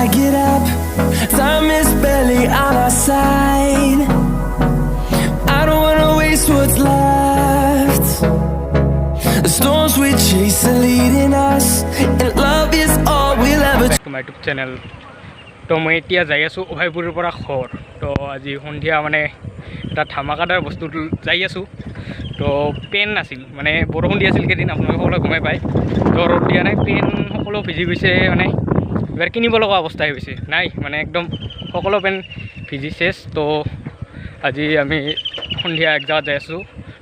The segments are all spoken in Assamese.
get up. Time is barely on our side. I don't wanna waste what's left. The storms we chase are leading us, and love is all we'll ever. Back to my YouTube channel. তো মই এতিয়া যাই আছোঁ অভয়পুৰৰ পৰা খৰ। তো আজি সন্ধিয়া মানে এটা ধামাকাদাৰ বস্তু যাই আছোঁ। তো পেন নাছিল মানে বৰষুণ দি আছিল কেইদিন আপোনালোকে সকলোৱে গমেই পায়। তো ৰ'দ দিয়া নাই, পেন সকলো ভিজি গৈছে, মানে এবাৰ কিনিব লগা অৱস্থা হৈ গৈছে। নাই মানে একদম সকলো পেন ভিজি চেছ। তো আজি আমি সন্ধিয়া এক জেগাত যাই আছোঁ।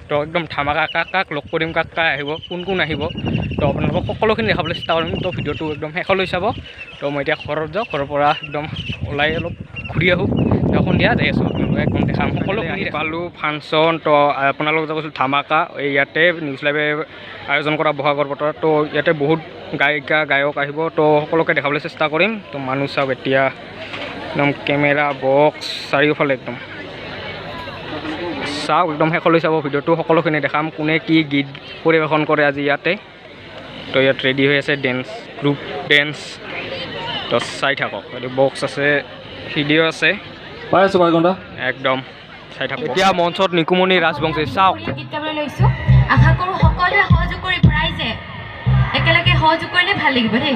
তো একদম ধামাকা, কাক লগ কৰিম, কাক আহিব, কোন আহিব, তো আপোনালোকক সকলোখিনি দেখাবলৈ চেষ্টা কৰিম। তো ভিডিঅ'টো একদম শেষলৈ চাব। তো মই এতিয়া ঘৰত যাওঁ, ঘৰৰ পৰা একদম ওলাই অলপ ঘূৰি আহোঁ। তো সন্ধিয়া যাই আছোঁ, আপোনালোকে একদম দেখাম সকলোখিনি পালোঁ। ফাংচন তো আপোনালোক যাব কৈছোঁ ধামাকা, এই ইয়াতে নিউজ লাইভে আয়োজন কৰা বহাগৰ বতৰত। তো ইয়াতে বহুত গায়িকা গায়ক আহিব। তো সকলোকে দেখাবলৈ চেষ্টা কৰিম। তো মানুহ চাওক এতিয়া একদম কেমেৰা বক্স চাৰিওফালে একদম চাওক, একদম শেষলৈ চাব ভিডিঅ'টো, সকলোখিনি দেখাম কোনে কি গীত পৰিৱেশন কৰে আজি ইয়াতে। তো ইয়াত ৰেডি হৈ আছে ডেন্স গ্ৰুপ ডেন্স। তো চাই থাকক, এইটো বক্স আছে, ভিডিঅ' আছে, পাই আছোঁ ঘণ্টা একদম চাই থাকক। এতিয়া মঞ্চত নিকুমণি ৰাজবংশী চাওক। গীত গাবলৈ লৈছোঁ, আশা কৰোঁ সকলোৱে সহযোগ কৰি ৰাইজে একেলগে সহযোগ কৰিলে ভাল লাগিব দেই।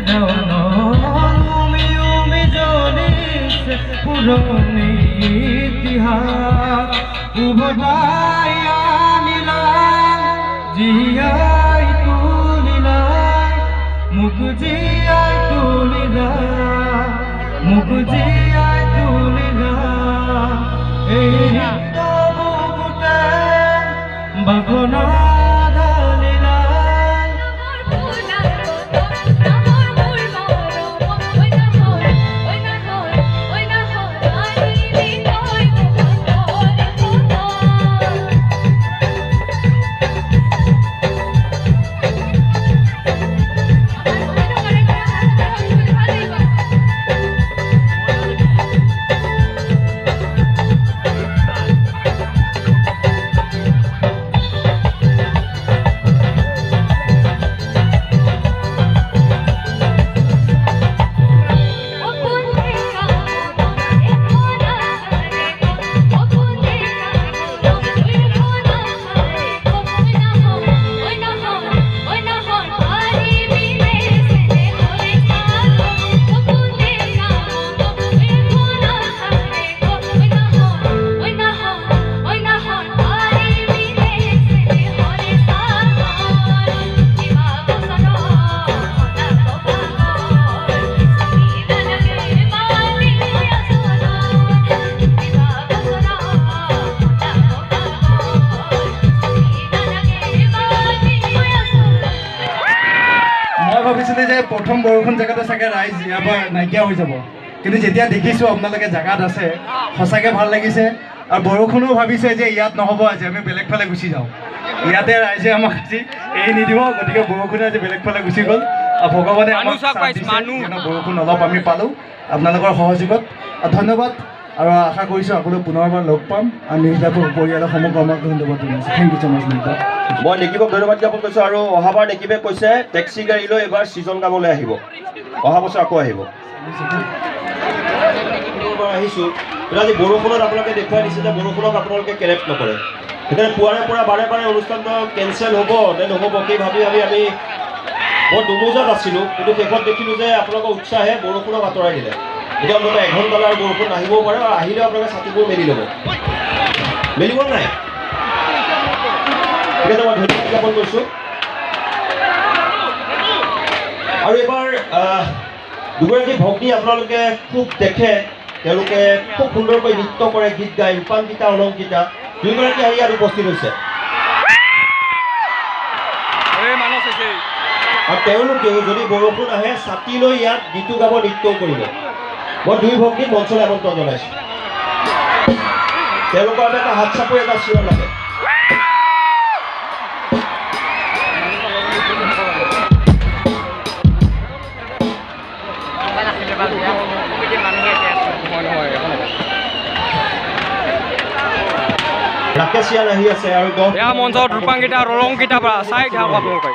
দেওয়ানো উমি উমি জ্বলিছে পুৰণি ইতিহাস উভতাই আনিলা জীয়াই তুলিলা মোক জীয়াই তুলিলা মোক জীয়াই তুলিলা এই নৃত্য বুকুতে বাগনা ঢালিলা ভাবিছিলোঁ যে প্ৰথম বৰষুণ জেগাতে চাগে ৰাইজ ইয়াৰ পৰা নাইকিয়া হৈ যাব, কিন্তু যেতিয়া দেখিছোঁ আপোনালোকে জেগাত আছে সঁচাকৈ ভাল লাগিছে। আৰু বৰষুণো ভাবিছে যে ইয়াত নহ'ব, আজি আমি বেলেগ ফালে গুচি যাওঁ, ইয়াতে ৰাইজে আমাক আজি এৰি নিদিব, গতিকে বৰষুণে আজি বেলেগ ফালে গুচি গ'ল। আৰু ভগৱানে আমাক বৰষুণ অলপ আমি পালোঁ আপোনালোকৰ সহযোগত, ধন্যবাদ। আৰু আশা কৰিছোঁ আপোনালোক পুনৰবাৰ লগ পাম আৰু নিউজ লাইভৰ পৰিয়ালৰ সমগ্ৰ আমাক ধন্যবাদ জনাইছোঁ। থেংক ইউ ছ' মাছ নিতা। মই নিকিবক ধন্যবাদ জ্ঞাপন কৰিছোঁ। আৰু অহাবাৰ নিকিবে কৈছে টেক্সি গাড়ী লৈ এবাৰ ছিজন গাবলৈ আহিব, অহা বছৰ আকৌ আহিব। আহিছোঁ আজি বৰষুণত আপোনালোকে দেখুৱাই দিছে যে বৰষুণক আপোনালোকে কেৰেক্ট নকৰে, সেইকাৰণে পুৱাৰে পৰা বাৰে বাৰে অনুষ্ঠানটো কেঞ্চেল হ'ব নে নহ'ব সেই ভাবি ভাবি আমি বৰ দুমোজাত আছিলোঁ, কিন্তু শেষত দেখিলোঁ যে আপোনালোকৰ উৎসাহে বৰষুণক আঁতৰাই দিলে। এতিয়া অন্ততঃ এঘণ্টালৈ আৰু বৰষুণ আহিবও পাৰে, আৰু আহিলেও আপোনালোকে ছাতিবোৰ মেলি ল'ব, মেলিব নাই? ঠিক আছে, মই ধন্যবাদ জ্ঞাপন কৰিছোঁ। আৰু এইবাৰ দুগৰাকী ভগ্নী আপোনালোকে খুব দেখে, তেওঁলোকে খুব সুন্দৰকৈ নৃত্য কৰে, গীত গায়, ৰূপাংকিতা অলংকিতা দুয়োগৰাকী আহি ইয়াত উপস্থিত হৈছে। আৰু তেওঁলোকেও যদি বৰষুণ আহে ছাতি লৈ ইয়াত গীতো গাব, নৃত্যও কৰিব। মই দুই ভগ্নীক মঞ্চলৈ আমন্ত্ৰণ জনাইছোঁ, তেওঁলোকৰ বাবে এটা হাত চাপৰি এটা চিঞৰ লাগে। ৰাকেশিয়ান আহি আছে আৰু মঞ্চত ৰূপাংকিতা অলংকিতা পৰা চাই থাকক আপোনালোকে।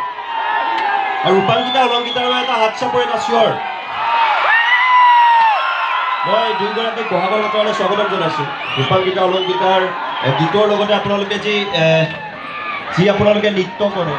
আৰু ৰূপাংকিতা অলংকিতাৰ বাবে এটা হাত চাপৰি এটা চিঞৰ। মই দুয়োগৰাকীক বহাগৰ বতৰলৈ স্বাগতম জনাইছোঁ। ৰূপাংকিতা অলংকিতাৰ গীতৰ লগতে আপোনালোকে যি আপোনালোকে নৃত্য কৰে,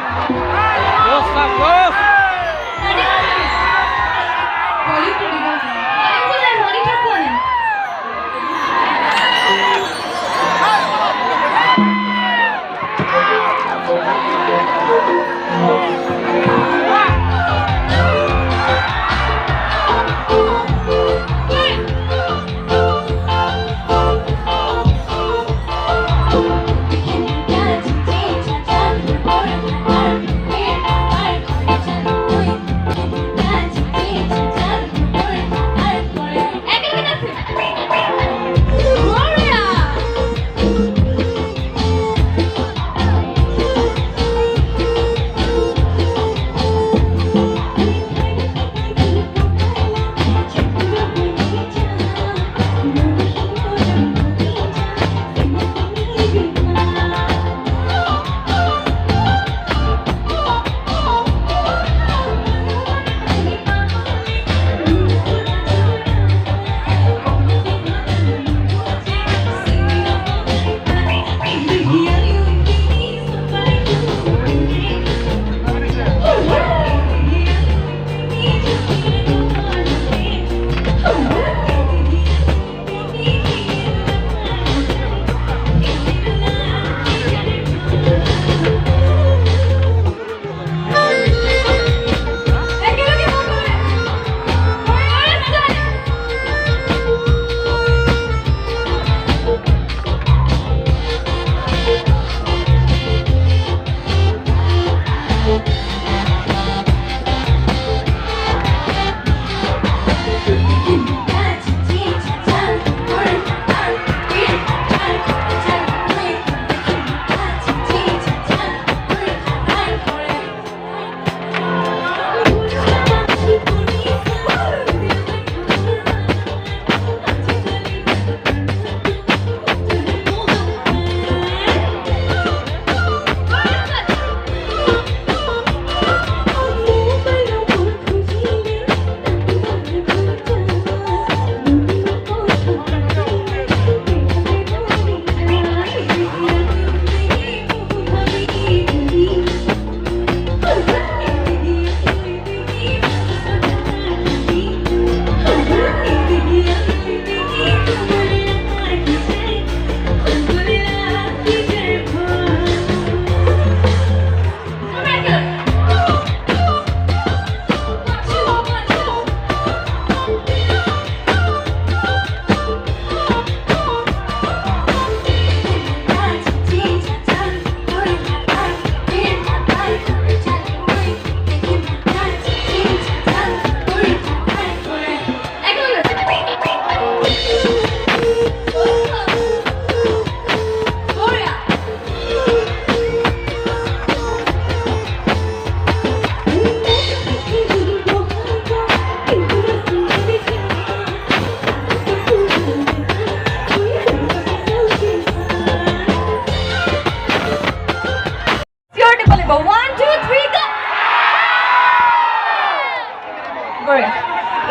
নকৰে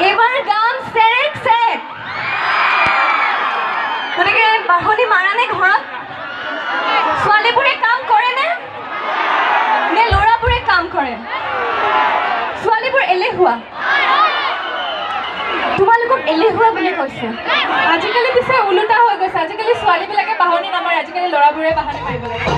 এইবাৰ গান চেৰেক চেৰেক গতিকে বাহনি মাৰা নে ঘৰত ছোৱালীবোৰে কাম কৰে নে ল'ৰাবোৰে কাম কৰে ছোৱালীবোৰ এলেহুৱা তোমালোকক এলেহুৱা বুলি কৈছে আজিকালি পিছে ওলোটা হৈ গৈছে আজিকালি ছোৱালীবিলাকে বাহনি নামাৰে আজিকালি ল'ৰাবোৰে বাহনি মাৰিব লাগে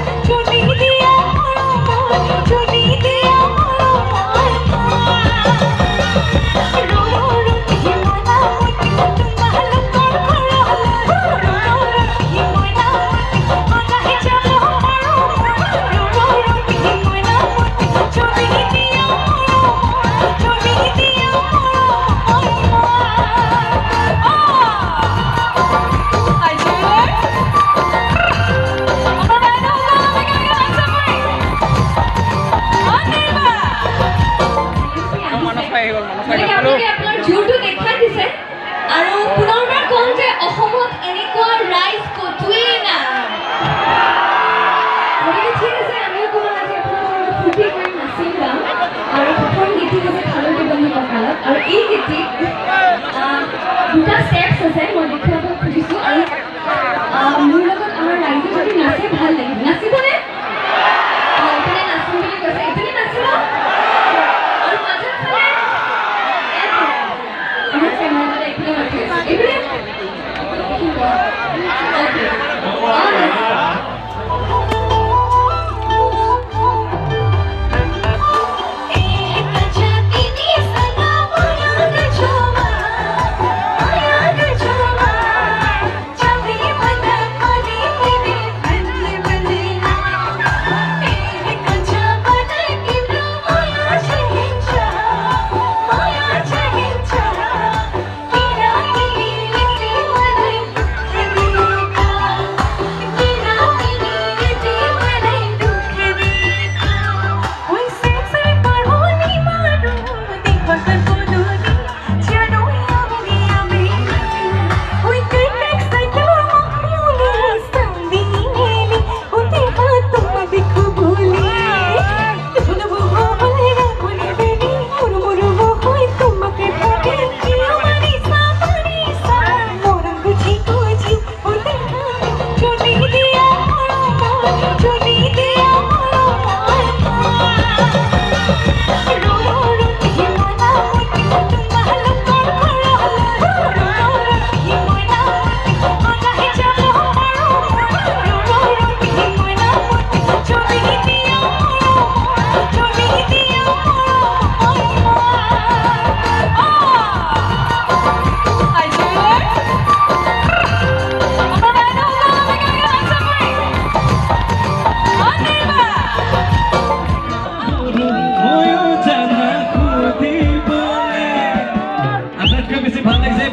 আপোনাৰ জোৰটো দেখাই দিছে আৰু পুনৰবাৰ কম যে অসমত এনেকুৱা ৰাইজ কতোৱেই নাই গতিকে ঠিক আছে আমি অকণমান আজি আপোনালোকৰ ফূৰ্তি কৰি নাচি যাম আৰু প্ৰথম গীতটি হৈছে খালৰ দিবন্ধ কঁকালত আৰু এই গীতটিত দুটা ষ্টেপছ আছে মই দেখুৱাব খুজিছোঁ আৰু মোৰ লগত আমাৰ ৰাইজে যদি নাচে ভাল লাগিব নাচিবনে এইপিনে নাচিম বুলি কৈছে এইপিনে নাচিব আৰু মাজত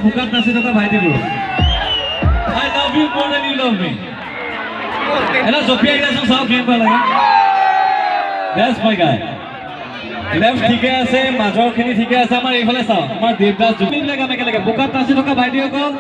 বুকাত নাচি থকা ভাইটিবোৰ I love you more than you love me এটা জপিয়াই দিয়াচোন চাওঁ কেনেকুৱা লাগে That's my guy লেফ্ট ঠিকে আছে মাজৰখিনি ঠিকে আছে আমাৰ এইফালে চাওঁ আমাৰ দেৱদাস জুপিবিলাক আমি একেলগে বুকাত নাচি থকা ভাইটিসকল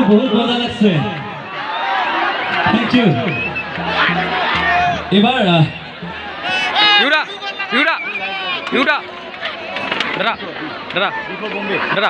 বহুত মজা লাগছে থ্যাংক ইউ এবার ইউরা ইউরা ইউরা দাদা দাদা দাদা